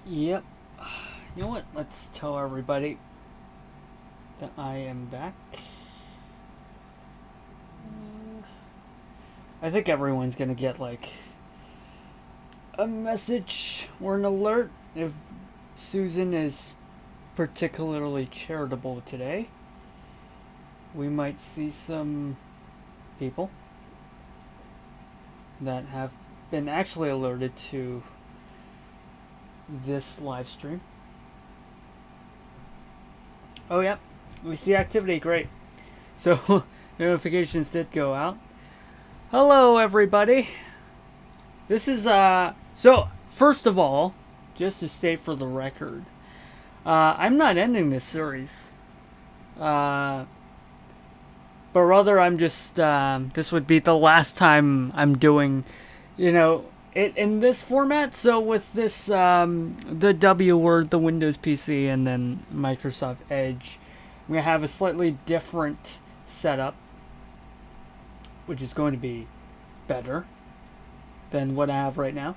Yep. You know what? Let's tell everybody that I am back. I think everyone's gonna get like a message or an alert if Susan is particularly charitable today. We might see some people that have been actually alerted to this live stream. Oh, yeah, we see activity. Great. So, notifications did go out. Hello, everybody. This is, so, first of all, just to state for the record, I'm not ending this series. But rather, I'm just, this would be the last time I'm doing, it in this format. So with this, the W word, the Windows PC, and then Microsoft Edge, I'm going to have a slightly different setup, which is going to be better than what I have right now.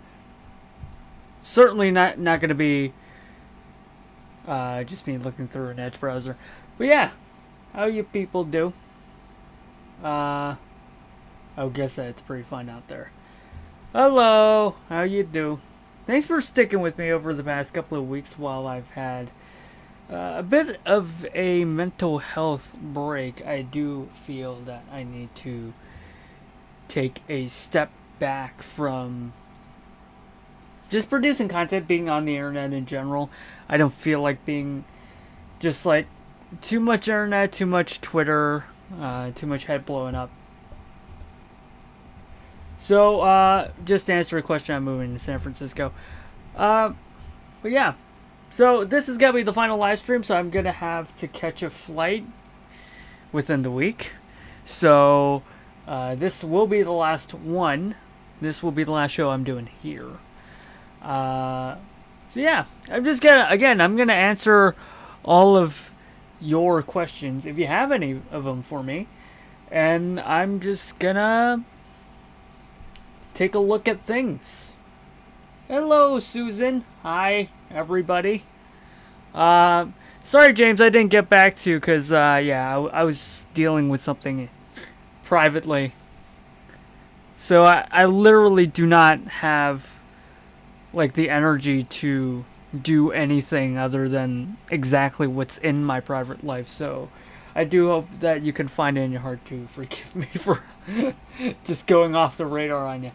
Certainly not going to be just me looking through an Edge browser. But yeah, how you people do? I guess it's pretty fun out there. Hello, how you do? Thanks for sticking with me over the past couple of weeks while I've had a bit of a mental health break. I do feel that I need to take a step back from just producing content, being on the internet in general. I don't feel like being just like too much internet, too much Twitter, too much head blowing up. So, just to answer a question, I'm moving to San Francisco. But yeah. So, this is going to be the final live stream, so I'm going to have to catch a flight within the week. So, this will be the last one. This will be the last show I'm doing here. So, yeah. I'm just going to, again, I'm going to answer all of your questions, if you have any of them for me. And I'm just going to take a look at things. Hello, Susan. Hi, everybody. Sorry, James, I didn't get back to you because, I was dealing with something privately. So I literally do not have, like, the energy to do anything other than exactly what's in my private life. So I do hope that you can find it in your heart to forgive me for just going off the radar on you.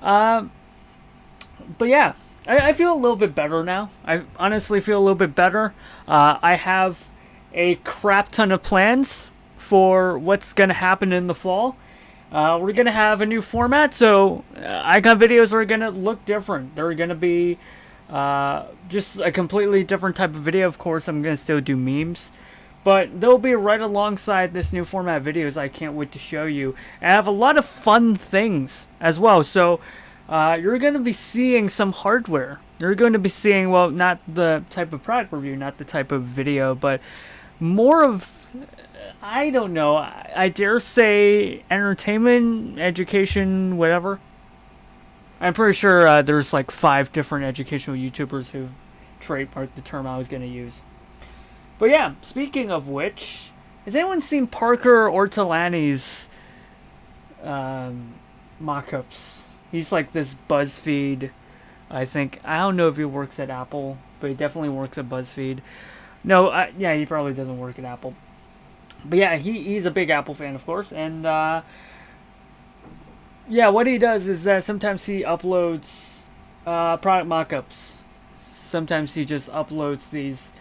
But yeah, I feel a little bit better now. I honestly feel a little bit better. I have a crap ton of plans for what's going to happen in the fall. We're going to have a new format, so icon videos are going to look different. They're going to be just a completely different type of video. Of course, I'm going to still do memes. But they'll be right alongside this new format videos I can't wait to show you. And I have a lot of fun things as well. So you're going to be seeing some hardware. You're going to be seeing, well, not the type of product review, not the type of video, but more of, I don't know, I dare say entertainment, education, whatever. I'm pretty sure there's like 5 different educational YouTubers who've trademarked the term I was going to use. But yeah, speaking of which, has anyone seen Parker Ortolani's mock-ups? He's like this BuzzFeed, I think. I don't know if he works at Apple, but he definitely works at BuzzFeed. No, yeah, he probably doesn't work at Apple. But yeah, he's a big Apple fan, of course. And yeah, what he does is that sometimes he uploads product mock-ups. Sometimes he just uploads these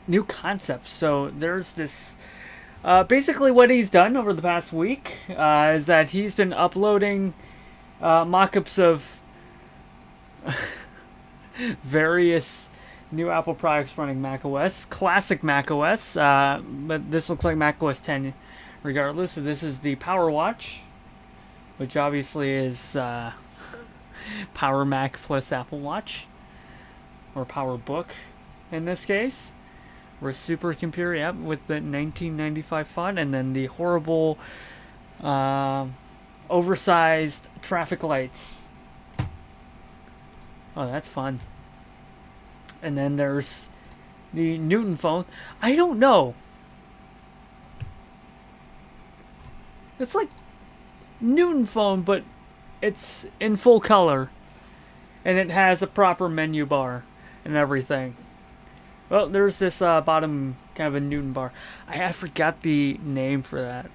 new concepts. So there's this basically what he's done over the past week is that he's been uploading mock-ups of various new Apple products running macOS, classic macOS, but this looks like macOS 10 regardless. So this is the Power Watch, which obviously is Power Mac plus Apple Watch, or Power Book in this case, or supercomputer, yep, with the 1995 font, and then the horrible oversized traffic lights Oh, that's fun. And then there's the Newton phone. I don't know. It's like Newton phone, but it's in full color. And it has a proper menu bar and everything. Well, there's this bottom kind of a Newton bar. I forgot the name for that.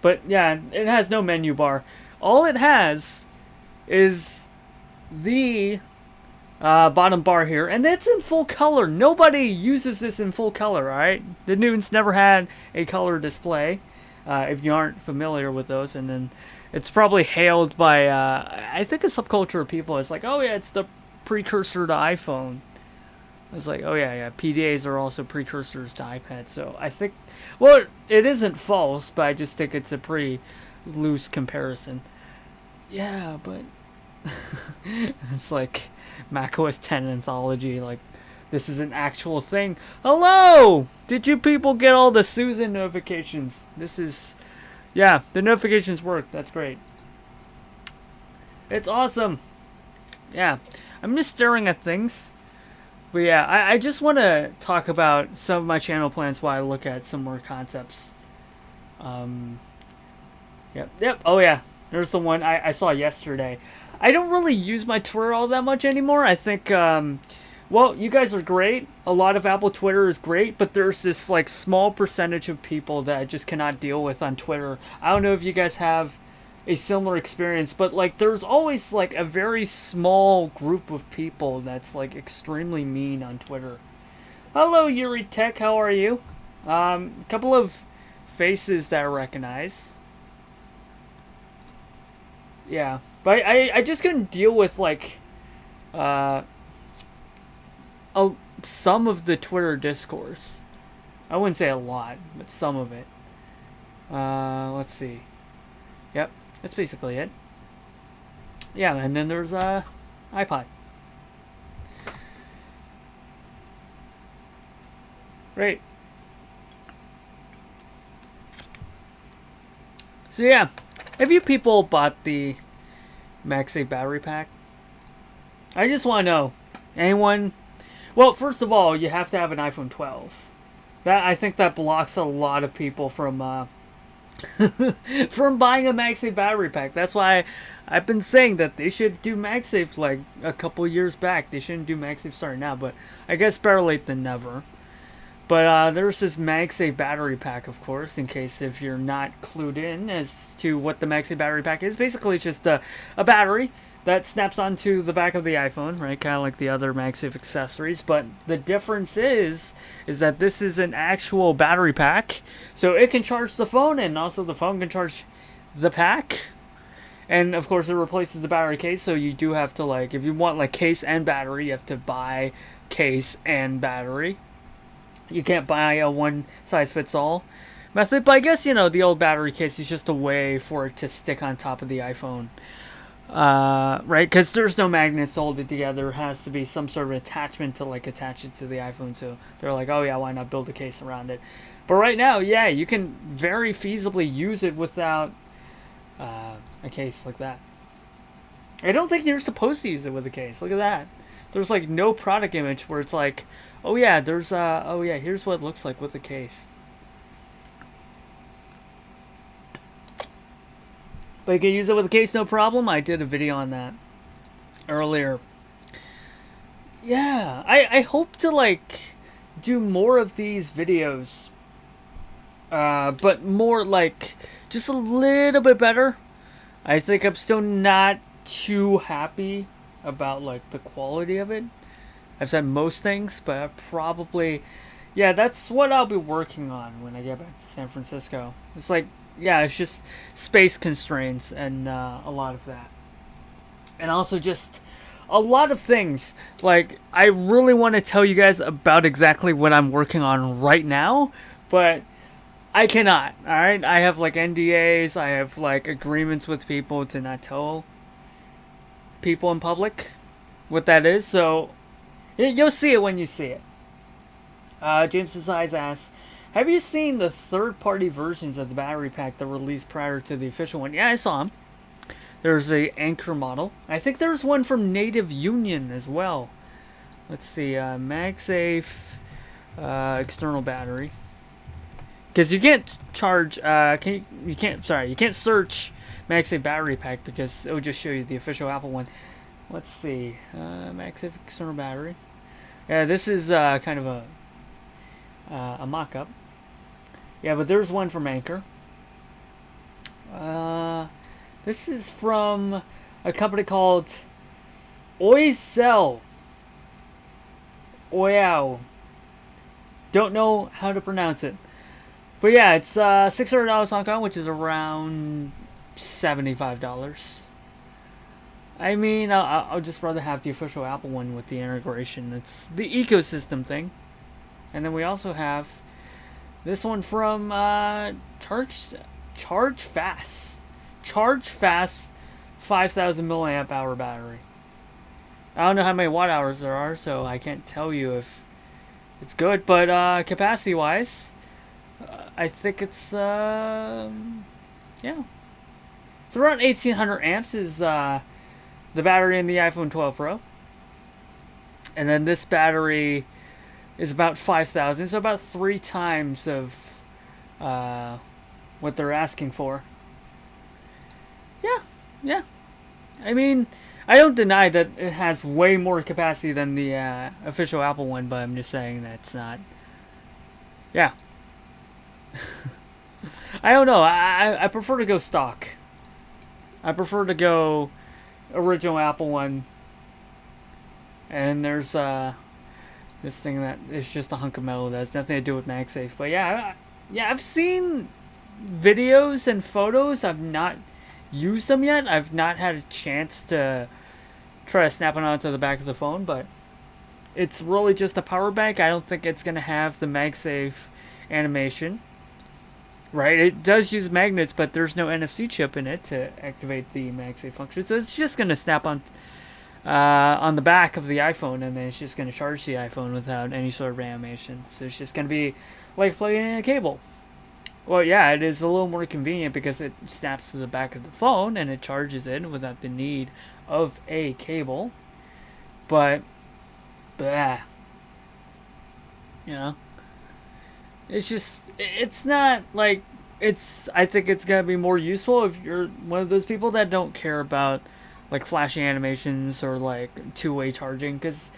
But yeah, it has no menu bar. All it has is the bottom bar here, and it's in full color. Nobody uses this in full color, alright? The Newtons never had a color display, if you aren't familiar with those, and then it's probably hailed by, I think a subculture of people. It's like, oh yeah, it's the precursor to iPhone. It's like, oh yeah, PDAs are also precursors to iPad, so I think, well, it isn't false, but I just think it's a pretty loose comparison. Yeah, but it's like macOS 10 anthology, like, this is an actual thing. Hello! Did you people get all the Susan notifications? This is, yeah, the notifications work. That's great. It's awesome. Yeah, I'm just staring at things. But yeah, I just want to talk about some of my channel plans while I look at some more concepts. Yep. Oh yeah, there's the one I saw yesterday. I don't really use my Twitter all that much anymore. I think, well, you guys are great. A lot of Apple Twitter is great, but there's this like small percentage of people that I just cannot deal with on Twitter. I don't know if you guys have a similar experience, but like there's always like a very small group of people that's like extremely mean on Twitter. Hello, Yuri Tech, how are you? A couple of faces that I recognize. Yeah, but I just couldn't deal with like some of the Twitter discourse. I wouldn't say a lot, but some of it. Let's see. Yep. That's basically it. Yeah, and then there's iPod. Great. So yeah, have you people bought the Magsafe battery pack? I just want to know, anyone? Well, first of all, you have to have an iPhone 12. I think that blocks a lot of people from from buying a Magsafe battery pack. That's why I've been saying that they should do Magsafe like a couple years back. They shouldn't do Magsafe starting now, but I guess better late than never. But there's this Magsafe battery pack, of course, in case if you're not clued in as to what the Magsafe battery pack is. Basically, it's just a battery that snaps onto the back of the iPhone, right? Kind of like the other Magsafe accessories. But the difference is that this is an actual battery pack. So it can charge the phone, and also the phone can charge the pack. And, of course, it replaces the battery case. So you do have to, like, if you want, like, case and battery, you have to buy case and battery. You can't buy a one-size-fits-all method. But I guess, you know, the old battery case is just a way for it to stick on top of the iPhone. Right, because there's no magnets to hold it together. It has to be some sort of attachment to like attach it to the iPhone. So they're like, oh yeah, why not build a case around it? But right now, yeah, you can very feasibly use it without a case like that. I don't think you're supposed to use it with a case. Look at that. There's like no product image where it's like, oh yeah, there's oh yeah, here's what it looks like with a case. But you can use it with a case, no problem. I did a video on that earlier. Yeah, I hope to like do more of these videos. But more like just a little bit better. I think I'm still not too happy about like the quality of it. I've said most things, but I probably, yeah, that's what I'll be working on when I get back to San Francisco. It's like, yeah, it's just space constraints and a lot of that. And also just a lot of things. Like, I really want to tell you guys about exactly what I'm working on right now, but I cannot, alright? I have, like, NDAs, I have, like, agreements with people to not tell people in public what that is, so you'll see it when you see it. James Decides asks, have you seen the third-party versions of the battery pack that were released prior to the official one? Yeah, I saw them. There's a Anchor model. I think there's one from Native Union as well. Let's see, Magsafe external battery. Because you can't charge, you can't search Magsafe battery pack because it would just show you the official Apple one. Let's see, Magsafe external battery. Yeah, this is kind of a mock-up. Yeah, but there's one from Anchor. This is from a company called Oisel. Oyao. Don't know how to pronounce it. But yeah, it's $600 Hong Kong, which is around $75. I mean, I'll just rather have the official Apple one with the integration. It's the ecosystem thing. And then we also have this one from Charge Fast 5,000 milliamp hour battery. I don't know how many watt hours there are, so I can't tell you if it's good. But capacity wise, I think it's yeah. It's around 1,800 amps is the battery in the iPhone 12 Pro, and then this battery is about 5,000, so about 3 times of what they're asking for. Yeah. I mean, I don't deny that it has way more capacity than the official Apple one, but I'm just saying that's not. Yeah. I don't know. I prefer to go stock. I prefer to go original Apple one. And there's this thing that is just a hunk of metal that has nothing to do with MagSafe. But yeah, I've seen videos and photos. I've not used them yet. I've not had a chance to try to snap it onto the back of the phone, but it's really just a power bank. I don't think it's going to have the MagSafe animation. Right? It does use magnets, but there's no NFC chip in it to activate the MagSafe function. So it's just going to snap on the back of the iPhone, and then it's just going to charge the iPhone without any sort of animation. So it's just going to be like plugging in a cable. Well, yeah, it is a little more convenient because it snaps to the back of the phone and it charges it without the need of a cable. But, blah. You know? It's just, it's not like, I think it's going to be more useful if you're one of those people that don't care about like flashing animations or like two-way charging, because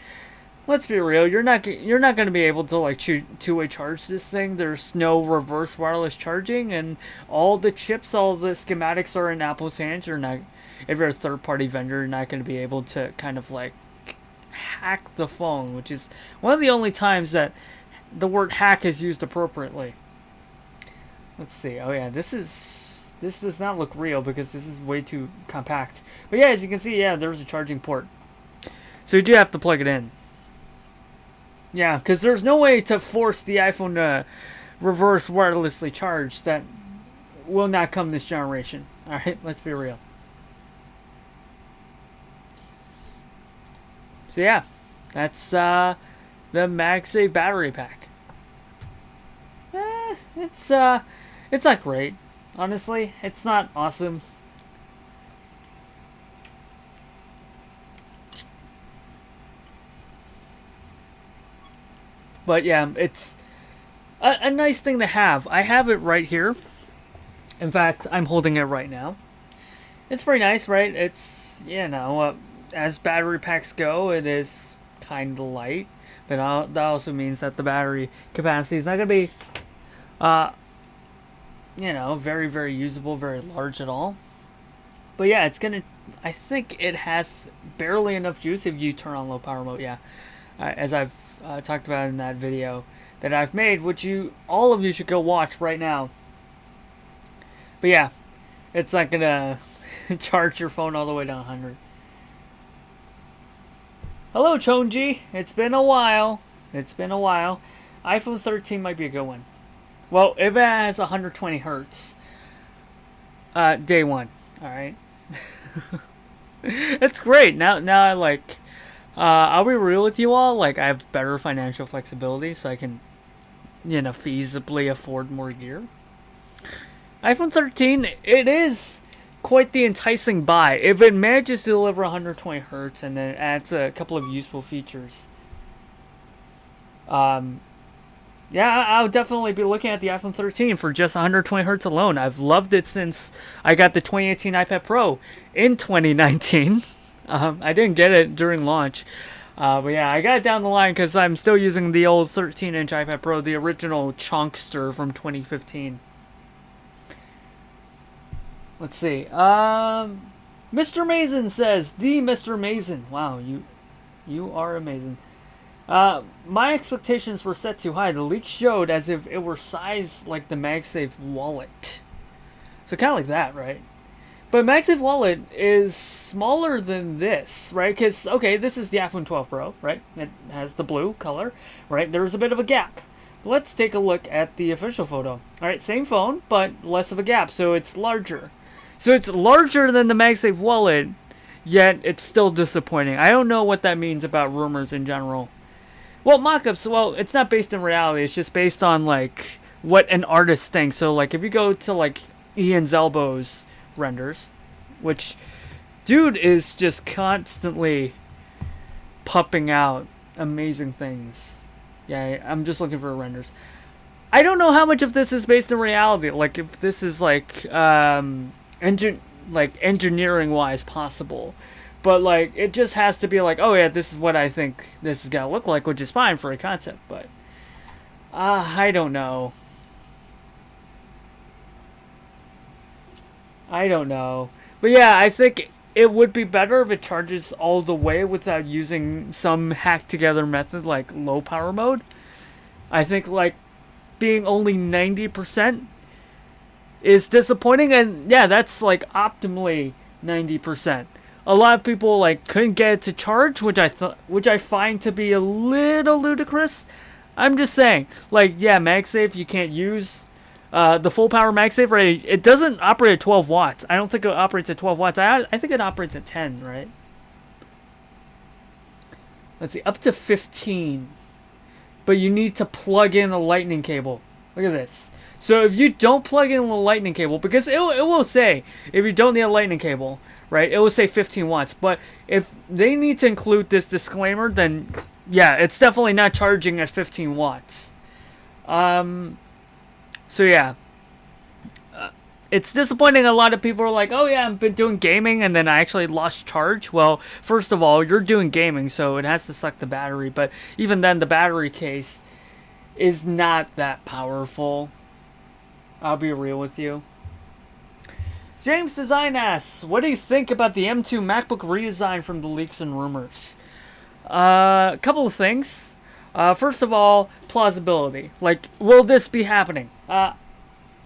let's be real, you're not going to be able to like two-way charge this thing. There's no reverse wireless charging, and all the chips, all the schematics are in Apple's hands. You're not, if you're a third-party vendor, you're not going to be able to kind of like hack the phone, which is one of the only times that the word hack is used appropriately. Let's see. Oh yeah, this does not look real because this is way too compact. But yeah, as you can see, yeah, there's a charging port. So you do have to plug it in. Yeah, because there's no way to force the iPhone to reverse wirelessly charge. That will not come this generation. Alright, let's be real. So yeah, that's the MagSafe battery pack. It's not great. Honestly, it's not awesome. But yeah, it's a nice thing to have. I have it right here. In fact, I'm holding it right now. It's pretty nice, right? It's, you know, as battery packs go, it is kind of light. But that also means that the battery capacity is not going to be, you know, very, very usable, very large at all. But yeah, it's going to, I think it has barely enough juice if you turn on low power mode, yeah. As I've talked about in that video that I've made, which all of you should go watch right now. But yeah, it's not gonna charge your phone all the way to 100. Hello, Chonji. It's been a while. iPhone 13 might be a good one. Well, if it has 120 hertz, day one. All right, it's great. Now I like. I'll be real with you all. Like, I have better financial flexibility, so I can, you know, feasibly afford more gear. iPhone 13, it is quite the enticing buy if it manages to deliver 120 hertz and then adds a couple of useful features. Yeah, I'll definitely be looking at the iPhone 13 for just 120 hertz alone. I've loved it since I got the 2018 iPad Pro in 2019. I didn't get it during launch. But yeah, I got it down the line because I'm still using the old 13-inch iPad Pro, the original Chunkster from 2015. Let's see. Mr. Mason says, the Mr. Mason. Wow, you are amazing. My expectations were set too high. The leak showed as if it were sized like the Magsafe wallet. So kind of like that, right? But Magsafe wallet is smaller than this, right? Because, okay, this is the iPhone 12 Pro, right? It has the blue color, right? There's a bit of a gap. Let's take a look at the official photo. Alright, same phone, but less of a gap, so it's larger. So it's larger than the Magsafe wallet, yet it's still disappointing. I don't know what that means about rumors in general. Well, mock-ups, well, it's not based in reality. It's just based on, like, what an artist thinks. So, like, if you go to, like, Ian Zelbo's renders, which dude is just constantly pumping out amazing things. Yeah, I'm just looking for renders. I don't know how much of this is based in reality. Like, if this is, like, engineering-wise possible. But, like, it just has to be like, oh, yeah, this is what I think this is going to look like, which is fine for a concept, but I don't know. But, yeah, I think it would be better if it charges all the way without using some hacked-together method like low-power mode. I think, like, being only 90% is disappointing, and, yeah, that's, like, optimally 90%. A lot of people like couldn't get it to charge, which I find to be a little ludicrous. I'm just saying, like, yeah, MagSafe, you can't use the full power MagSafe, right? It doesn't operate at 12 watts. I don't think it operates at 12 watts. I think it operates at 10, right? Let's see, up to 15. But you need to plug in a lightning cable. Look at this. So if you don't plug in a lightning cable, because it will say if you don't need a lightning cable, right, it will say 15 watts. But if they need to include this disclaimer, then yeah, it's definitely not charging at 15 watts. So yeah, it's disappointing. A lot of people are like, oh yeah, I've been doing gaming and then I actually lost charge. Well, first of all, you're doing gaming, so it has to suck the battery. But even then, the battery case is not that powerful. I'll be real with you. James Design asks, what do you think about the M2 MacBook redesign from the leaks and rumors? A couple of things. First of all, plausibility. Like, will this be happening?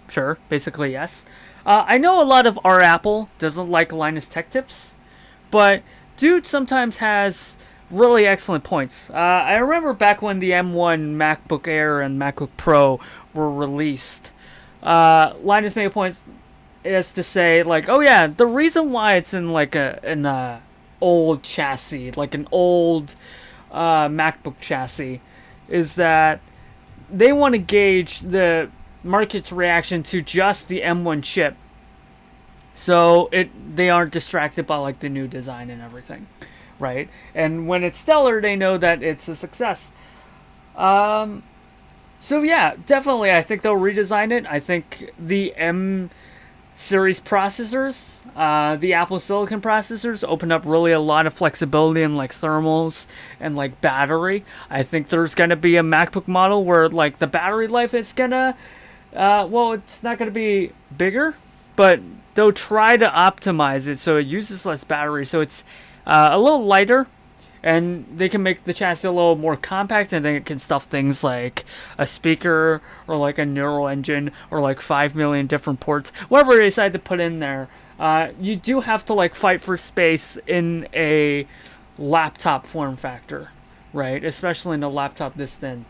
Sure, basically yes. I know a lot of our Apple doesn't like Linus Tech Tips, but dude sometimes has really excellent points. I remember back when the M1 MacBook Air and MacBook Pro were released, Linus made a point as to say, like, oh yeah, the reason why it's in like an old chassis, like an old MacBook chassis, is that they want to gauge the market's reaction to just the M1 chip, so they aren't distracted by like the new design and everything, right? And when it's stellar, they know that it's a success. So yeah, definitely, I think they'll redesign it. I think the M series processors, the Apple Silicon processors, open up really a lot of flexibility in like thermals and like battery. I think there's gonna be a MacBook model where like the battery life is gonna, well, it's not gonna be bigger, but they'll try to optimize it so it uses less battery, so it's a little lighter. And they can make the chassis a little more compact, and then it can stuff things like a speaker or like a neural engine or like 5 million different ports. Whatever they decide to put in there, you do have to like fight for space in a laptop form factor, right? Especially in a laptop this thin.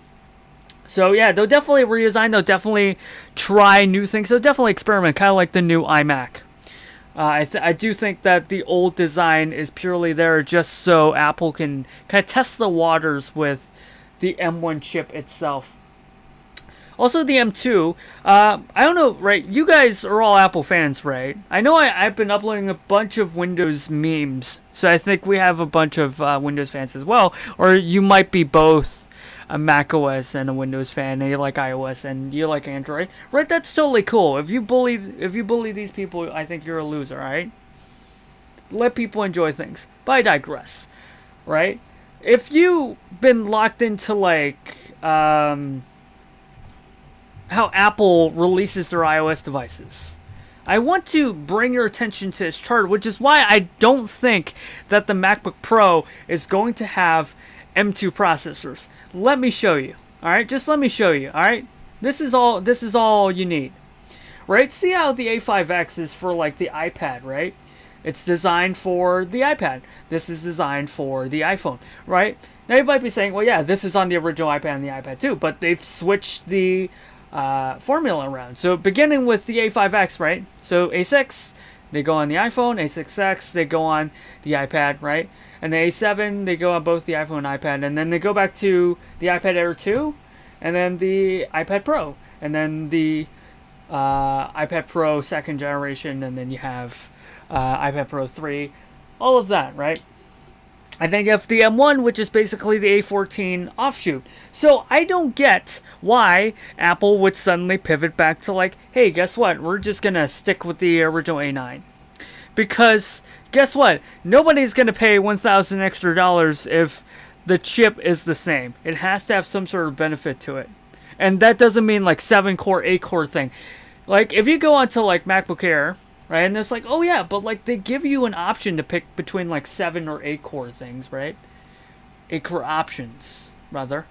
So yeah, they'll definitely redesign. They'll definitely try new things. They'll definitely experiment, kind of like the new iMac. I do think that the old design is purely there just so Apple can kind of test the waters with the M1 chip itself. Also, the M2. I don't know, right? You guys are all Apple fans, right? I know I've been uploading a bunch of Windows memes, so I think we have a bunch of Windows fans as well. Or you might be both a Mac OS and a Windows fan, and you like iOS and you like Android, right? That's totally cool. If you bully these people, I think you're a loser, right? Let people enjoy things. But I digress, right? If you've been locked into like how Apple releases their iOS devices, I want to bring your attention to this chart, which is why I don't think that the MacBook Pro is going to have M2 processors. Let me show you. All right, just let me show you. All right, this is all you need. Right? See how the A5X is for like the iPad, right? It's designed for the iPad. This is designed for the iPhone, right? Now you might be saying, well, yeah, this is on the original iPad and the iPad too, but they've switched the formula around. So beginning with the A5X, right? So A6, they go on the iPhone. A6X, they go on the iPad, right? And the A7, they go on both the iPhone and iPad. And then they go back to the iPad Air 2, and then the iPad Pro, and then the iPad Pro second generation, and then you have iPad Pro 3, all of that, right? I think of the M1, which is basically the A14 offshoot. So I don't get why Apple would suddenly pivot back to like, hey, guess what? We're just going to stick with the original A9. Because guess what? Nobody's going to pay $1,000 extra if the chip is the same. It has to have some sort of benefit to it. And that doesn't mean like 7-core, 8-core thing. Like if you go onto like MacBook Air, right? And it's like, oh yeah, but like they give you an option to pick between like 7 or 8 core things, right? 8 core options, rather.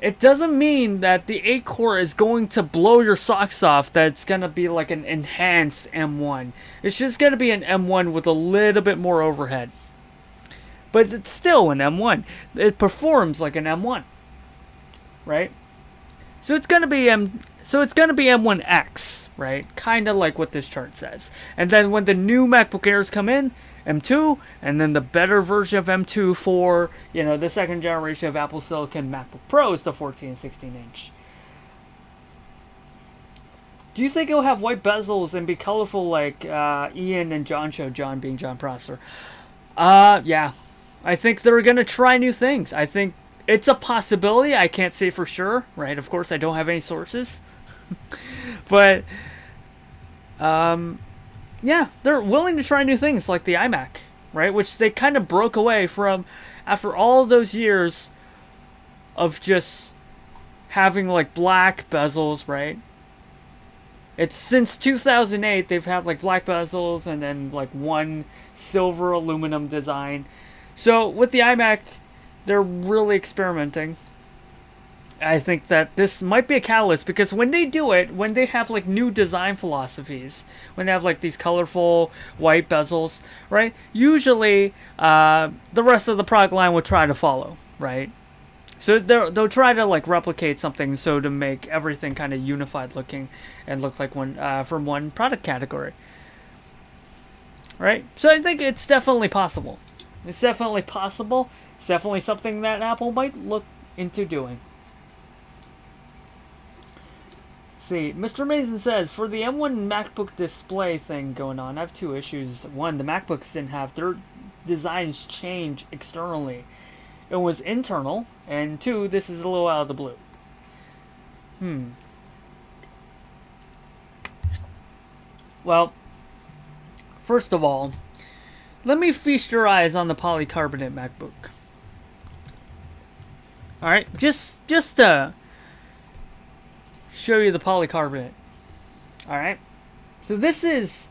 It doesn't mean that the 8 core is going to blow your socks off, that it's going to be like an enhanced M1. It's just going to be an M1 with a little bit more overhead. But it's still an M1. It performs like an M1. Right? So it's going to be M1X, right? Kind of like what this chart says. And then when the new MacBook Airs come in, M2, and then the better version of M2 for, the second generation of Apple Silicon MacBook Pros, the 14 and 16 inch. Do you think it'll have white bezels and be colorful like Ian and John showed, John being John Prosser? Yeah. I think they're going to try new things. I think it's a possibility. I can't say for sure, right? Of course, I don't have any sources. But, yeah, they're willing to try new things like the iMac, right? Which they kind of broke away from after all those years of just having like black bezels, right? It's since 2008 they've had like black bezels and then like one silver aluminum design. So with the iMac, they're really experimenting. I think that this might be a catalyst because when they do it, when they have like new design philosophies, when they have like these colorful white bezels, right? Usually, the rest of the product line will try to follow, right? So they'll try to like replicate something so to make everything kind of unified looking and look like one from one product category, right? So I think it's definitely possible. It's definitely possible. It's definitely something that Apple might look into doing. See, Mr. Mason says, for the M1 MacBook display thing going on, I have two issues. One, the MacBooks didn't have their designs change externally. It was internal. And two, this is a little out of the blue. Well, first of all, let me feast your eyes on the polycarbonate MacBook. Alright, just to show you the polycarbonate. Alright, so this is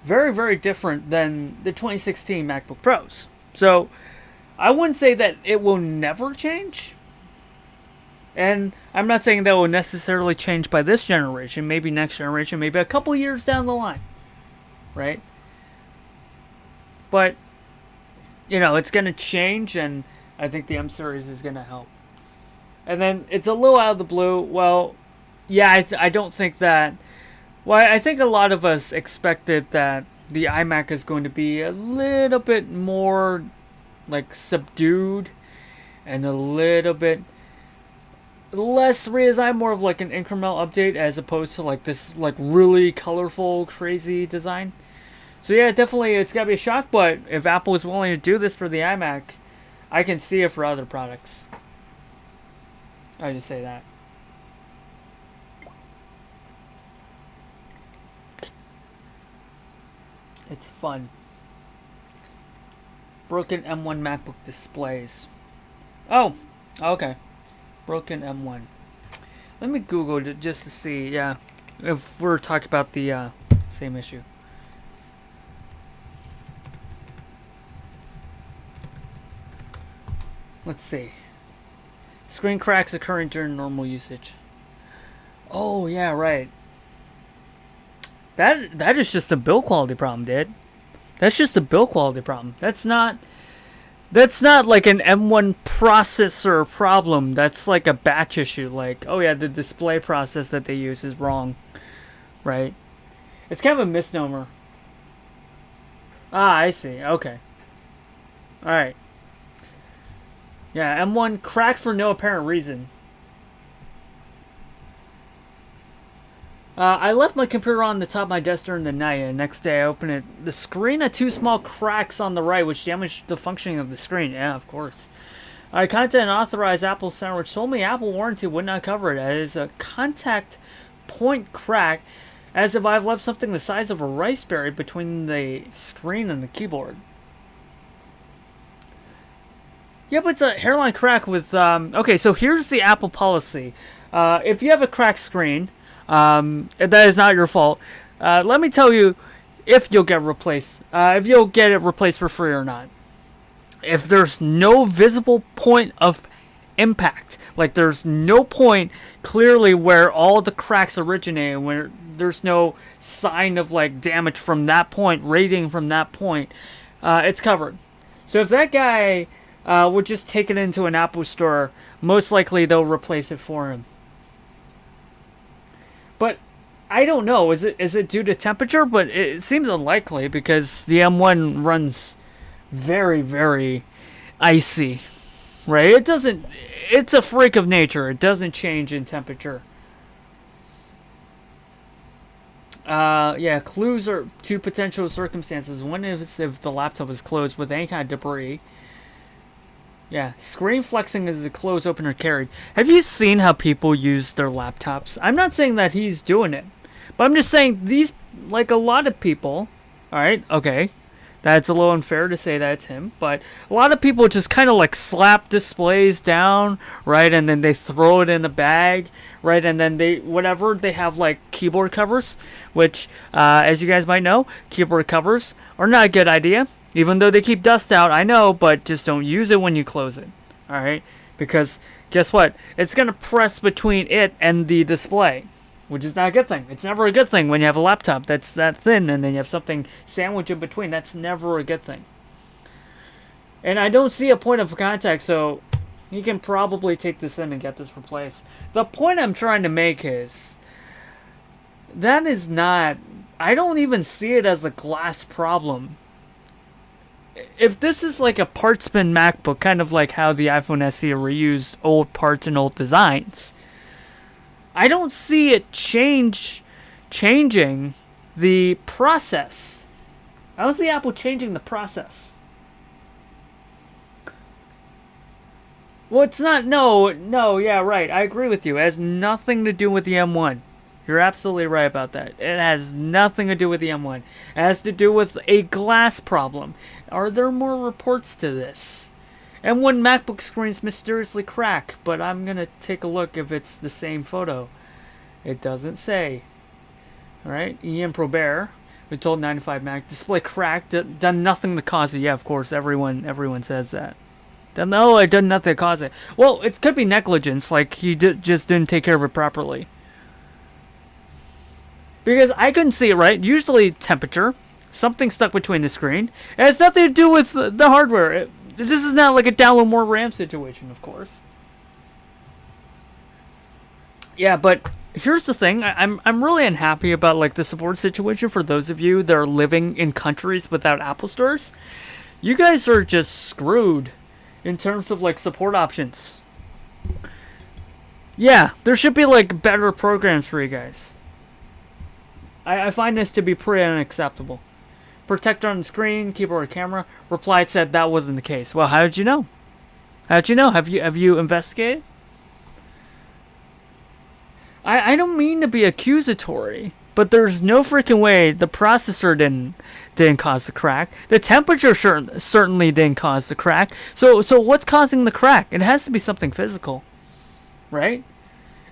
very, very different than the 2016 MacBook Pros. So, I wouldn't say that it will never change. And I'm not saying that will necessarily change by this generation, maybe next generation, maybe a couple years down the line. Right? But, it's going to change, and I think the M series is going to help. And then it's a little out of the blue. Well, yeah, I don't think that... Well, I think a lot of us expected that the iMac is going to be a little bit more, like, subdued and a little bit less redesign, more of like an incremental update as opposed to like this like really colorful, crazy design. So yeah, definitely it's gotta be a shock. But if Apple is willing to do this for the iMac, I can see it for other products. I just say that. It's fun. Broken M1 MacBook displays. Oh, okay. Broken M1. Let me Google it just to see, yeah, if we're talking about the same issue. Let's see. Screen cracks occurring during normal usage. Oh, yeah, right. That is just a build quality problem, dude. That's just a build quality problem. That's not like an M1 processor problem. That's like a batch issue. Like, oh yeah, the display process that they use is wrong, right? It's kind of a misnomer. Ah, I see. Okay. All right. Yeah, M1 cracked for no apparent reason. I left my computer on the top of my desk during the night, and the next day I opened it. The screen had two small cracks on the right, which damaged the functioning of the screen. Yeah, of course. I contacted an authorized Apple center, which told me Apple warranty would not cover it, as a contact point crack, as if I've left something the size of a riceberry between the screen and the keyboard. Yeah, but it's a hairline crack with... okay, so here's the Apple policy. If you have a cracked screen... that is not your fault. Let me tell you if you'll get replaced. If you'll get it replaced for free or not. If there's no visible point of impact, like there's no point clearly where all the cracks originate, where there's no sign of like damage from that point, rating from that point, it's covered. So if that guy would just take it into an Apple store, most likely they'll replace it for him. But I don't know. Is it due to temperature? But it seems unlikely because the M1 runs very, very icy, right? It doesn't. It's a freak of nature. It doesn't change in temperature. Yeah. Clues are two potential circumstances. One is if the laptop is closed with any kind of debris. Yeah, screen flexing is the close opener carried. Have you seen how people use their laptops? I'm not saying that he's doing it, but I'm just saying these, like a lot of people, alright, okay, that's a little unfair to say that it's him, but a lot of people just kind of like slap displays down, right, and then they throw it in a bag, right, and then they have like keyboard covers, which, as you guys might know, keyboard covers are not a good idea. Even though they keep dust out, I know, but just don't use it when you close it. Alright? Because, guess what? It's going to press between it and the display. Which is not a good thing. It's never a good thing when you have a laptop that's that thin and then you have something sandwiched in between. That's never a good thing. And I don't see a point of contact, so you can probably take this in and get this replaced. The point I'm trying to make is... that is not... I don't even see it as a glass problem. If this is like a parts bin MacBook, kind of like how the iPhone SE reused old parts and old designs, I don't see it changing the process. I don't see Apple changing the process. Well, it's not, no, yeah, right, I agree with you. It has nothing to do with the M1. You're absolutely right about that. It has nothing to do with the M1. It has to do with a glass problem. Are there more reports to this? M1 MacBook screens mysteriously crack, but I'm going to take a look if it's the same photo. It doesn't say. Alright, Ian Probert, who told 95 Mac, display cracked, done nothing to cause it. Yeah, of course, everyone says that. No, it done nothing to cause it. Well, it could be negligence, like he just didn't take care of it properly. Because I couldn't see it right. Usually temperature, something stuck between the screen. It has nothing to do with the hardware. This is not like a download more RAM situation, of course. Yeah, but here's the thing. I'm really unhappy about like the support situation for those of you that are living in countries without Apple stores. You guys are just screwed in terms of like support options. Yeah, there should be like better programs for you guys. I find this to be pretty unacceptable. Protector on the screen, keyboard, camera. Replied said that wasn't the case. Well, how did you know? How did you know? Have you investigated? I don't mean to be accusatory, but there's no freaking way the processor didn't cause the crack. The temperature certainly didn't cause the crack. So what's causing the crack? It has to be something physical, right?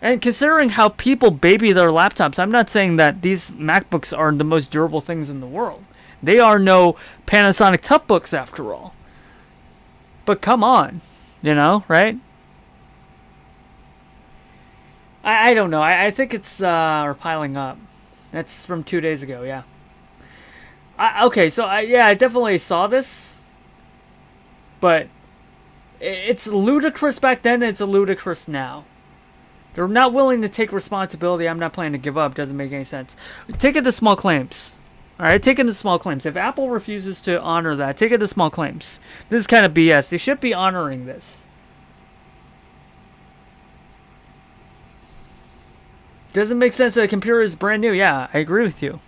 And considering how people baby their laptops, I'm not saying that these MacBooks are the most durable things in the world. They are no Panasonic Toughbooks after all. But come on, right? I don't know. I think it's we're piling up. That's from 2 days ago, yeah. Okay, so I definitely saw this. But it's ludicrous back then, and it's ludicrous now. They're not willing to take responsibility. I'm not planning to give up. Doesn't make any sense. Take it to small claims. Alright, take it to small claims. If Apple refuses to honor that, take it to small claims. This is kind of BS. They should be honoring this. Doesn't make sense that a computer is brand new. Yeah, I agree with you.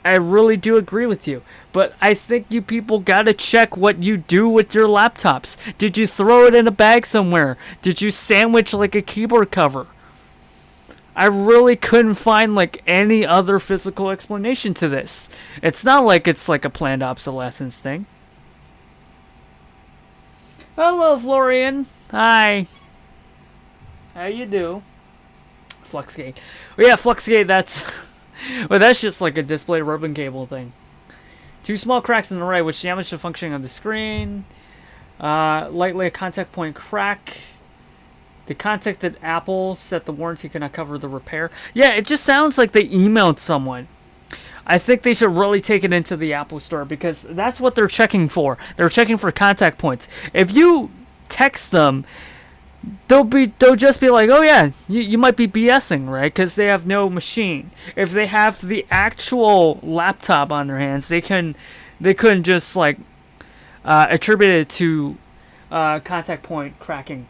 I really do agree with you. But I think you people gotta check what you do with your laptops. Did you throw it in a bag somewhere? Did you sandwich like a keyboard cover? I really couldn't find like any other physical explanation to this. It's not like it's like a planned obsolescence thing. Hello, Florian. Hi. How you do? Fluxgate. Well, yeah, Fluxgate, that's... well, that's just like a display ribbon cable thing. 2 small cracks in the right, which damage the functioning of the screen. Lightly a contact point crack. The contacted Apple said the warranty cannot cover the repair. Yeah, it just sounds like they emailed someone. I think they should really take it into the Apple Store because that's what they're checking for. They're checking for contact points. If you text them, they'll just be like, oh yeah, you might be BSing, right? Because they have no machine. If they have the actual laptop on their hands, they couldn't just like attribute it to contact point cracking.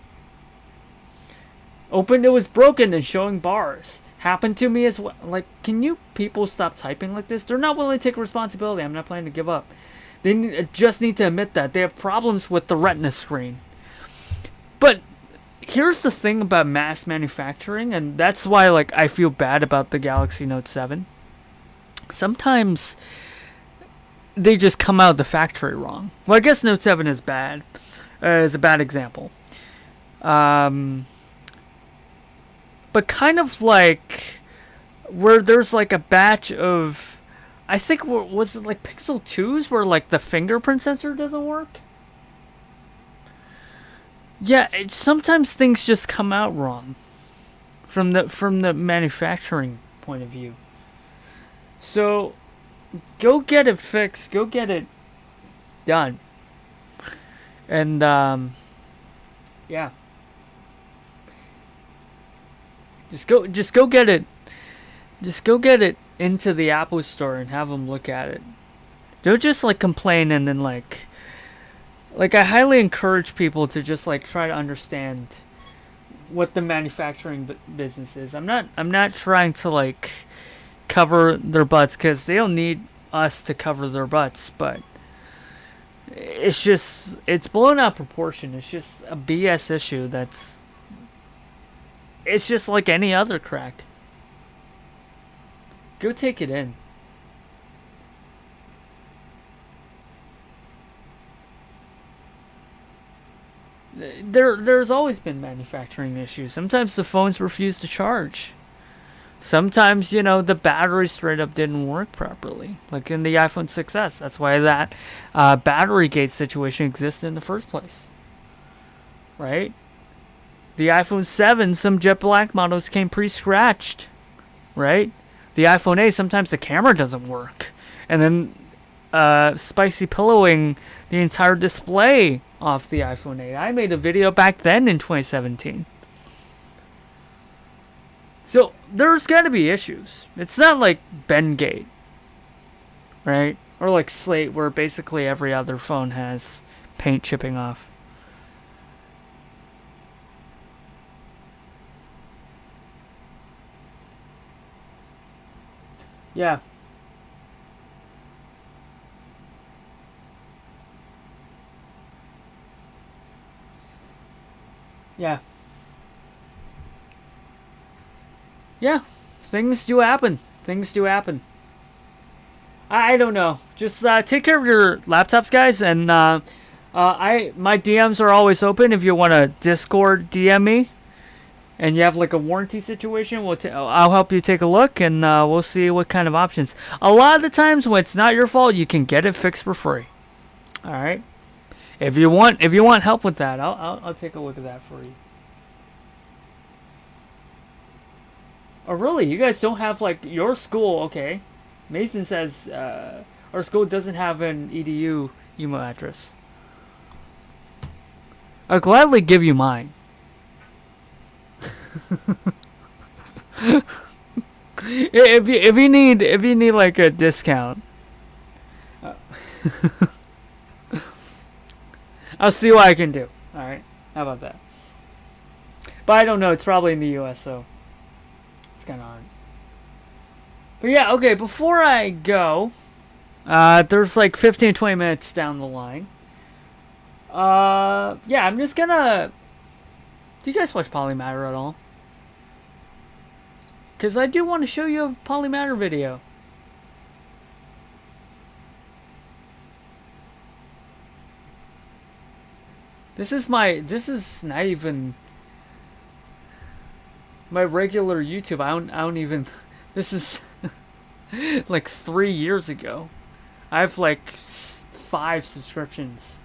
Opened, it was broken and showing bars. Happened to me as well. Like, can you people stop typing like this? They're not willing to take responsibility. I'm not planning to give up. They just need to admit that. They have problems with the Retina screen. But here's the thing about mass manufacturing, and that's why like I feel bad about the Galaxy Note 7. Sometimes they just come out of the factory wrong. Well, I guess Note 7 is bad. Is a bad example. But kind of like where there's like a batch of, I think, was it like Pixel 2s where like the fingerprint sensor doesn't work? Yeah, sometimes things just come out wrong from the manufacturing point of view. So go get it fixed. Go get it done. And yeah. Just go get it. Just go get it into the Apple Store and have them look at it. Don't just like complain and then like I highly encourage people to just like try to understand what the manufacturing business is. I'm not trying to like cover their butts because they don't need us to cover their butts, but it's blown out proportion. It's just a BS issue it's just like any other crack. Go take it in. There's always been manufacturing issues. Sometimes the phones refuse to charge. Sometimes, the battery straight up didn't work properly. Like in the iPhone 6s. That's why that battery gate situation existed in the first place. Right? The iPhone 7, some jet black models came pre-scratched. Right? The iPhone 8, sometimes the camera doesn't work. And then spicy pillowing the entire display off the iPhone 8. I made a video back then in 2017. So there's got to be issues. It's not like Bengate, right? Or like Slate, where basically every other phone has paint chipping off. Yeah. Yeah. Yeah. Things do happen. Things do happen. I don't know. Just take care of your laptops, guys, and my DMs are always open if you want to Discord DM me, and you have like a warranty situation. I'll help you take a look, and we'll see what kind of options. A lot of the times when it's not your fault, you can get it fixed for free. All right. If you want help with that, I'll take a look at that for you. Oh, really? You guys don't have like your school? Okay. Mason says our school doesn't have an edu email address. I'll gladly give you mine. if you need like a discount, I'll see what I can do. All right, how about that? But I don't know. It's probably in the U.S., so it's kind of hard. But yeah, okay. Before I go, there's like 15, 20 minutes down the line. Yeah, I'm just gonna. Do you guys watch Polymatter at all? Because I do want to show you a Polymatter video. This is not even my regular YouTube. I don't even, this is like 3 years ago. I have like 5 subscriptions.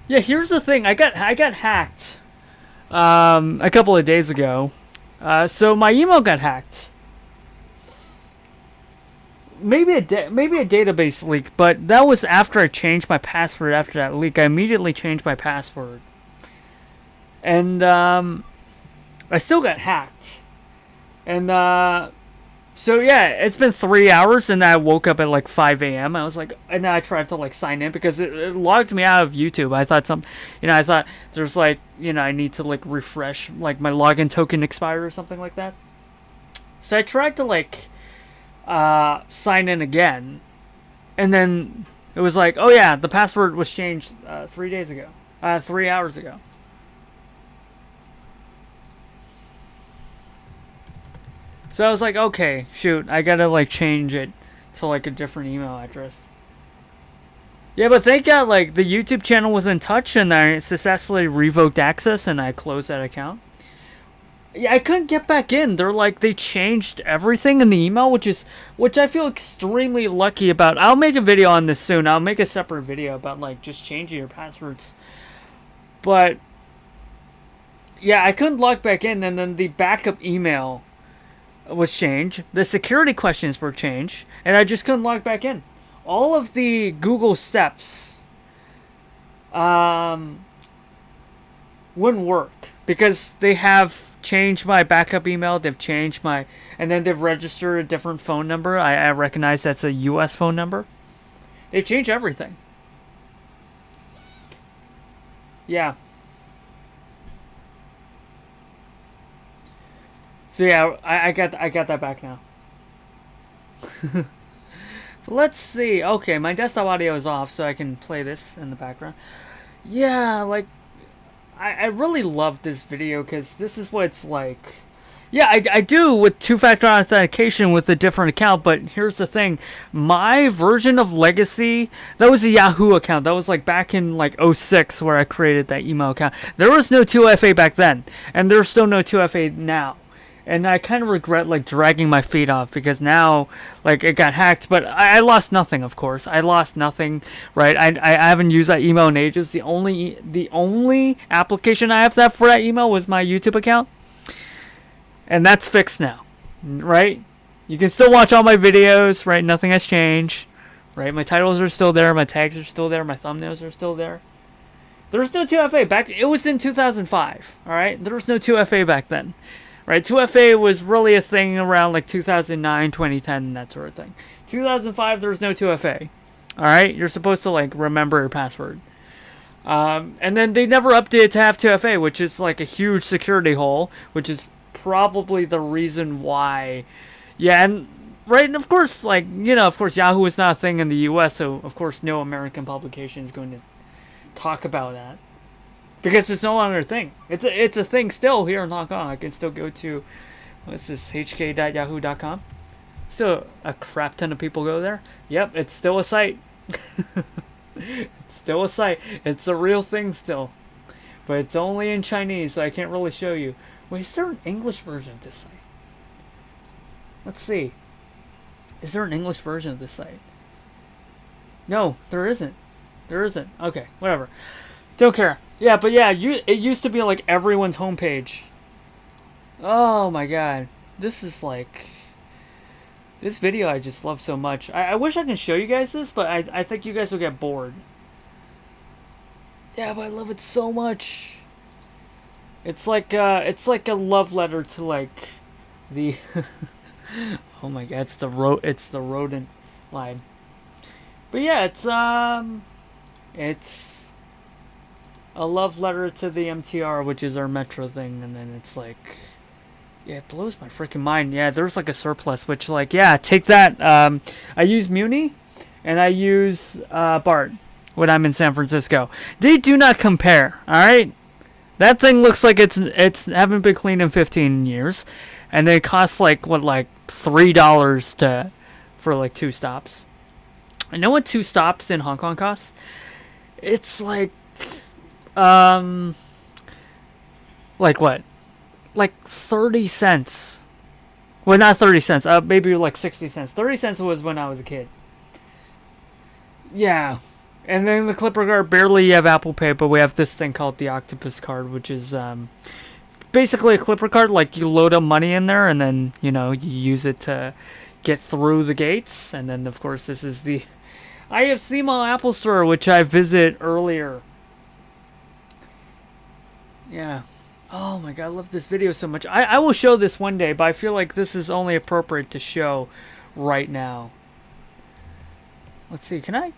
Yeah, here's the thing. I got hacked a couple of days ago. So my email got hacked. Maybe a database leak, but that was after I changed my password. After that leak, I immediately changed my password, and I still got hacked. And so yeah, it's been 3 hours, and I woke up at like 5 a.m. I was like, and then I tried to like sign in because it logged me out of YouTube. I thought I thought there's like, I need to like refresh, like my login token expired or something like that. So I tried to like sign in again, and then it was like, oh yeah, the password was changed 3 days ago, 3 hours ago. So I was like, okay, shoot, I gotta like change it to like a different email address. Yeah, but thank God, like the YouTube channel was in touch, and I successfully revoked access, and I closed that account. Yeah, I couldn't get back in. They changed everything in the email, which I feel extremely lucky about. I'll make a video on this soon. I'll make a separate video about like just changing your passwords. But yeah, I couldn't log back in, and then the backup email was changed. The security questions were changed, and I just couldn't log back in. All of the Google steps wouldn't work because they have changed my backup email. They've changed and then they've registered a different phone number. I recognize that's a US phone number. They've changed everything. Yeah. So yeah, I got that back now. Let's see. Okay, my desktop audio is off, so I can play this in the background. Yeah, like I really love this video because this is what it's like. Yeah, I do with two-factor authentication with a different account, but here's the thing. My version of Legacy, that was a Yahoo account. That was like back in like 06 where I created that email account. There was no 2FA back then, and there's still no 2FA now. And I kind of regret like dragging my feet off because now like it got hacked, but I lost nothing, of course. I lost nothing, right? I haven't used that email in ages. The only application I have for that email was my YouTube account. And that's fixed now, right? You can still watch all my videos, right? Nothing has changed, right? My titles are still there. My tags are still there. My thumbnails are still there. There was no 2FA back. It was in 2005, all right? There was no 2FA back then, right? 2FA was really a thing around like 2009, 2010, that sort of thing. 2005, there was no 2FA, all right? You're supposed to like remember your password. And then they never updated to have 2FA, which is like a huge security hole, which is probably the reason why. Yeah, and right, and of course, like, of course, Yahoo is not a thing in the U.S., so of course, no American publication is going to talk about that because it's no longer a thing. It's a thing still here in Hong Kong. I can still go to what's this hk.yahoo.com. Still a crap ton of people go there. Yep, it's still a site. It's still a site. It's a real thing still, but it's only in Chinese, so I can't really show you. Wait, is there an English version of this site? Let's see. Is there an English version of this site? No, there isn't. There isn't. Okay, whatever. Don't care. Yeah, but yeah, it used to be like everyone's homepage. Oh my god. This is like... This video I just love so much. I wish I can show you guys this, but I think you guys will get bored. Yeah, but I love it so much. It's like a love letter to like the oh my god, it's the rodent line. But yeah, it's a love letter to the MTR, which is our metro thing, and then it's like, yeah, it blows my freaking mind. Yeah, there's like a surplus, which like, yeah, take that. I use Muni, and I use BART when I'm in San Francisco. They do not compare. All right, that thing looks like it's haven't been cleaned in 15 years, and it costs like $3 for like 2 stops. I know what 2 stops in Hong Kong costs. It's like what? Like 30 cents. Well, not 30 cents. Maybe like 60 cents. 30 cents was when I was a kid. Yeah. And then the Clipper card, barely you have Apple Pay, but we have this thing called the Octopus card, which is basically a Clipper card. Like, you load up money in there, and then, you use it to get through the gates. And then, of course, this is the IFC Mall Apple Store, which I visited earlier. Yeah. Oh my god, I love this video so much. I will show this one day, but I feel like this is only appropriate to show right now. Let's see, can I?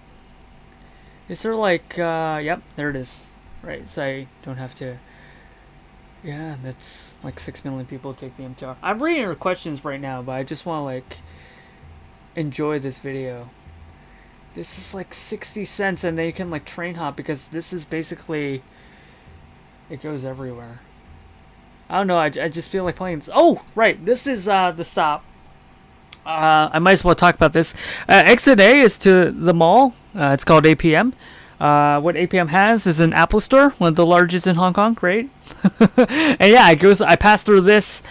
Is there like, yep, there it is. Right, so I don't have to, yeah, that's like 6 million people take the MTR. I'm reading your questions right now, but I just want to like, enjoy this video. This is like 60 cents, and then you can like train hop, because this is basically, it goes everywhere. I don't know, I just feel like playing this. Oh, right, this is the stop. I might as well talk about this. Exit A is to the mall. It's called APM. What APM has is an Apple store, one of the largest in Hong Kong, right? And yeah, I pass through this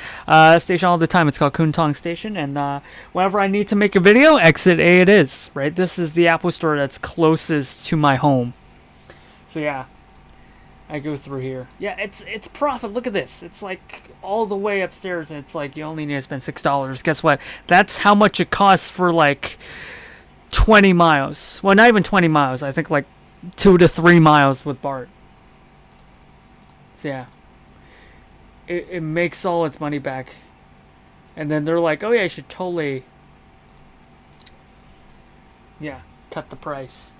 station all the time. It's called Kwun Tong Station, and whenever I need to make a video, exit A it is, right? This is the Apple store that's closest to my home. So yeah, I go through here. Yeah, it's profit. Look at this. It's like all the way upstairs, and it's like you only need to spend $6. Guess what? That's how much it costs for like 20 miles. Well, not even 20 miles. I think like 2 to 3 miles with BART. So yeah, it makes all its money back. And then they're like, oh yeah, I should totally, yeah, cut the price.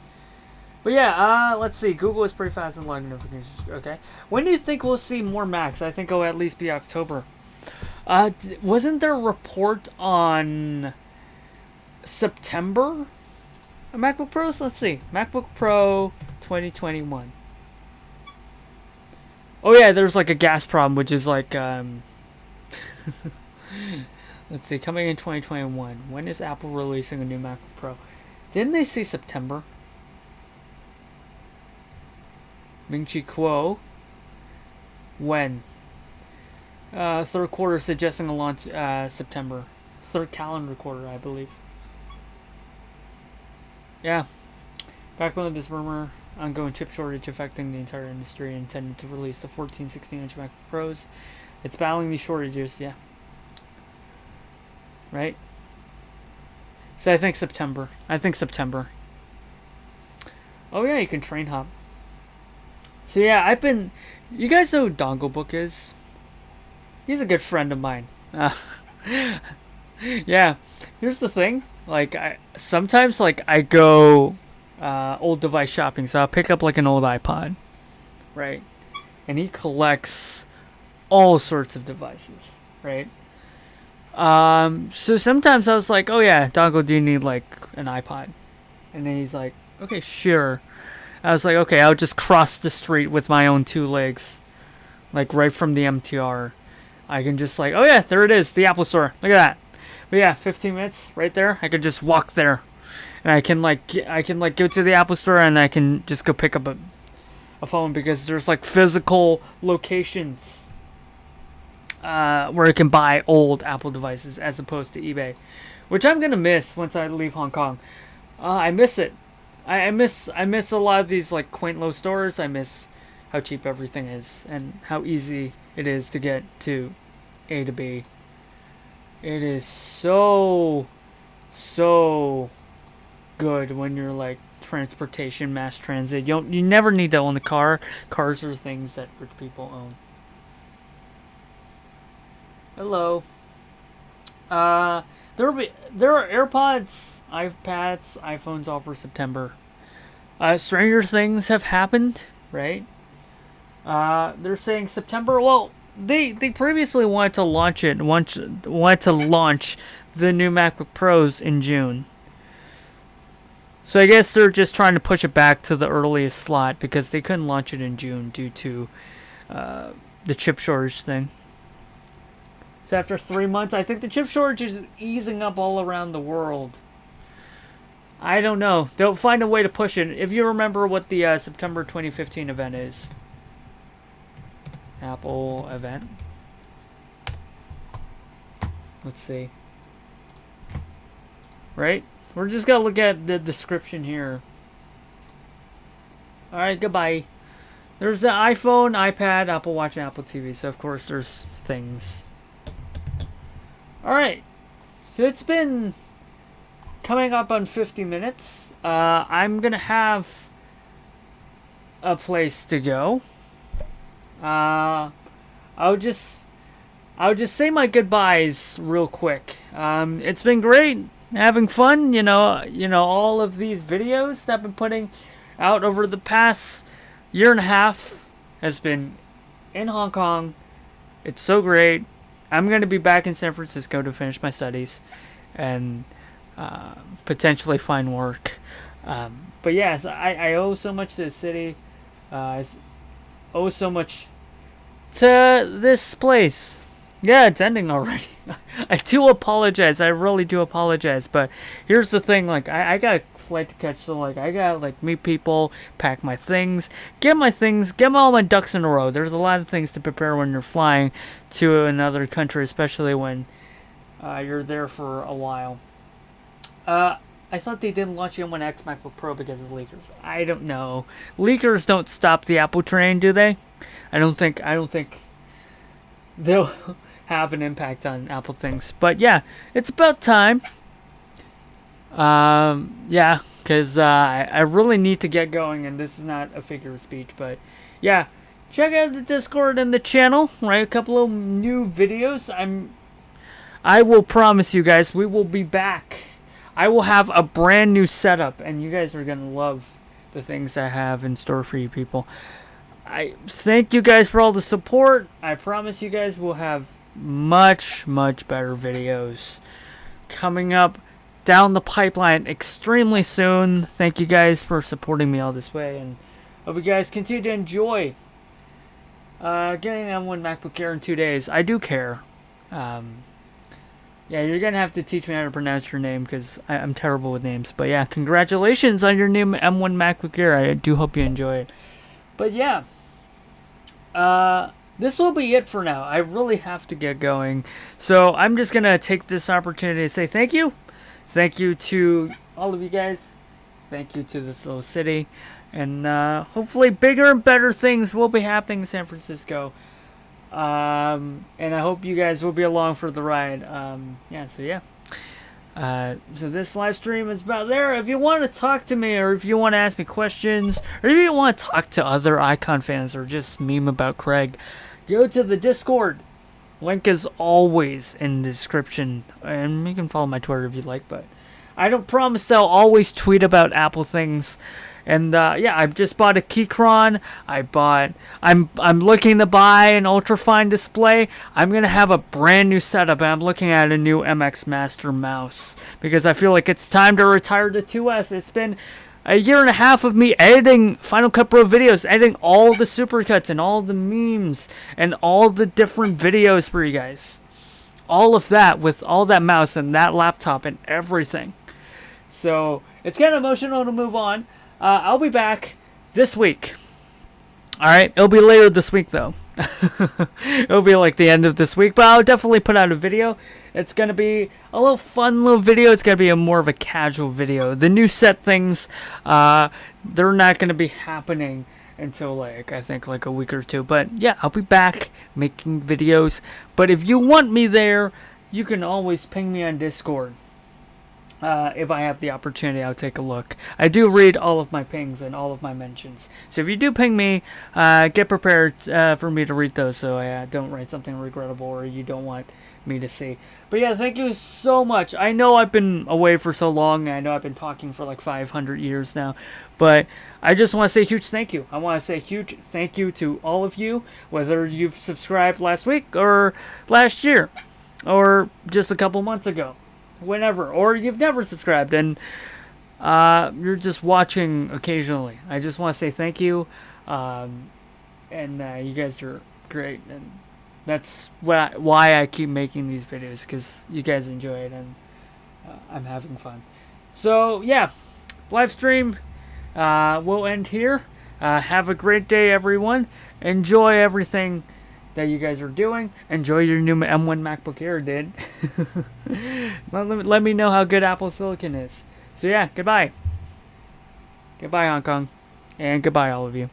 But yeah, let's see. Google is pretty fast in logging notifications. Okay. When do you think we'll see more Macs? I think it'll at least be October. Wasn't there a report on September? MacBook Pros? Let's see. MacBook Pro 2021. Oh yeah, there's like a gas problem, which is like, let's see, coming in 2021. When is Apple releasing a new MacBook Pro? Didn't they say September? Ming-Chi Kuo. When? Third quarter, suggesting a launch September. Third calendar quarter, I believe. Yeah. Backbone of this rumor, ongoing chip shortage affecting the entire industry, intended to release the 14, 16-inch MacBook Pros. It's battling these shortages, yeah. Right? So I think September. Oh yeah, you can train hop. So yeah, you guys know who Donglebook is? He's a good friend of mine. Yeah, here's the thing. Like, sometimes like I go old device shopping, so I'll pick up like an old iPod, right? And he collects all sorts of devices. right? So sometimes I was like, oh yeah, Dongle, do you need like an iPod? And then he's like, okay, sure. I was like, okay, I'll just cross the street with my own 2 legs, like right from the MTR. I can just like, oh yeah, there it is, the Apple Store. Look at that. But yeah, 15 minutes right there. I could just walk there, and I can go to the Apple Store and I can just go pick up a phone, because there's like physical locations where I can buy old Apple devices as opposed to eBay, which I'm gonna miss once I leave Hong Kong. I miss it. I miss a lot of these like quaint little stores. I miss how cheap everything is and how easy it is to get to A to B. It is so good when you're like transportation, mass transit. You never need to own a car. Cars are things that rich people own. Hello. There are AirPods, iPads, iPhones all for September. Stranger things have happened, right? They're saying September. Well, they previously wanted to launch the new MacBook Pros in June. So I guess they're just trying to push it back to the earliest slot because they couldn't launch it in June due to the chip shortage thing. So after 3 months, I think the chip shortage is easing up all around the world. I don't know. They'll find a way to push it. If you remember what the September 2015 event is. Apple event. Let's see. Right? We're just going to look at the description here. Alright, goodbye. There's the iPhone, iPad, Apple Watch, and Apple TV. So, of course, there's things. Alright. So, it's been coming up on 50 minutes. I'm going to have a place to go. I'll just say my goodbyes real quick. It's been great having fun, you know, all of these videos that I've been putting out over the past year and a half has been in Hong Kong. It's so great. I'm going to be back in San Francisco to finish my studies and potentially find work. But yes, I owe so much to the city. I owe so much to this place. Yeah, it's ending already. I do apologize. I really do apologize. But here's the thing. Like, I got a flight to catch. So, like, I got to, like, meet people, pack my things, get all my ducks in a row. There's a lot of things to prepare when you're flying to another country, especially when you're there for a while. I thought they didn't launch the M1X MacBook Pro because of leakers. I don't know. Leakers don't stop the Apple train, do they? I don't think they'll have an impact on Apple things. But yeah, it's about time. Yeah, because I really need to get going, and this is not a figure of speech. But yeah, check out the Discord and the channel. Right, a couple of new videos. I will promise you guys, we will be back. I will have a brand new setup, and you guys are gonna love the things I have in store for you people. I thank you guys for all the support. I promise you guys will have much better videos coming up down the pipeline extremely soon. Thank you guys for supporting me all this way, and hope you guys continue to enjoy getting an M1 MacBook Air in 2 days. I do care. Yeah, you're going to have to teach me how to pronounce your name because I'm terrible with names. But yeah, congratulations on your new M1 MacBook Air. I do hope you enjoy it. But yeah, this will be it for now. I really have to get going. So I'm just going to take this opportunity to say thank you. Thank you to all of you guys. Thank you to this little city. And hopefully bigger and better things will be happening in San Francisco. And I hope you guys will be along for the ride. So this live stream is about there. If you want to talk to me, or if you want to ask me questions, or if you want to talk to other Icon fans, or just meme about Craig, go to the Discord. Link is always in the description, and you can follow my Twitter if you like, but I don't promise that I'll always tweet about Apple things And yeah, I just bought a Keychron. I'm looking to buy an ultrafine display. I'm gonna have a brand new setup, and I'm looking at a new MX Master mouse because I feel like it's time to retire the 2S. It's been a year and a half of me editing Final Cut Pro videos, editing all the supercuts and all the memes and all the different videos for you guys. All of that with all that mouse and that laptop and everything. So it's kind of emotional to move on. I'll be back this week. Alright, it'll be later this week though. It'll be like the end of this week, but I'll definitely put out a video. It's going to be a little fun little video. It's going to be more of a casual video. The new set things, they're not going to be happening until like, I think like a week or two. But yeah, I'll be back making videos. But if you want me there, you can always ping me on Discord. If I have the opportunity, I'll take a look. I do read all of my pings and all of my mentions. So if you do ping me, get prepared for me to read those so I don't write something regrettable or you don't want me to see. But yeah, thank you so much. I know I've been away for so long. I know I've been talking for like 500 years now. But I just want to say a huge thank you. I want to say a huge thank you to all of you, whether you've subscribed last week or last year or just a couple months ago. Whenever, or you've never subscribed and you're just watching occasionally. I just want to say thank you, and you guys are great, and that's why I keep making these videos, because you guys enjoy it and I'm having fun. So yeah, live stream will end here. Have a great day, everyone. Enjoy everything that you guys are doing. Enjoy your new M1 MacBook Air, dude. Let me know how good Apple Silicon is. So yeah, goodbye. Goodbye, Hong Kong. And goodbye, all of you.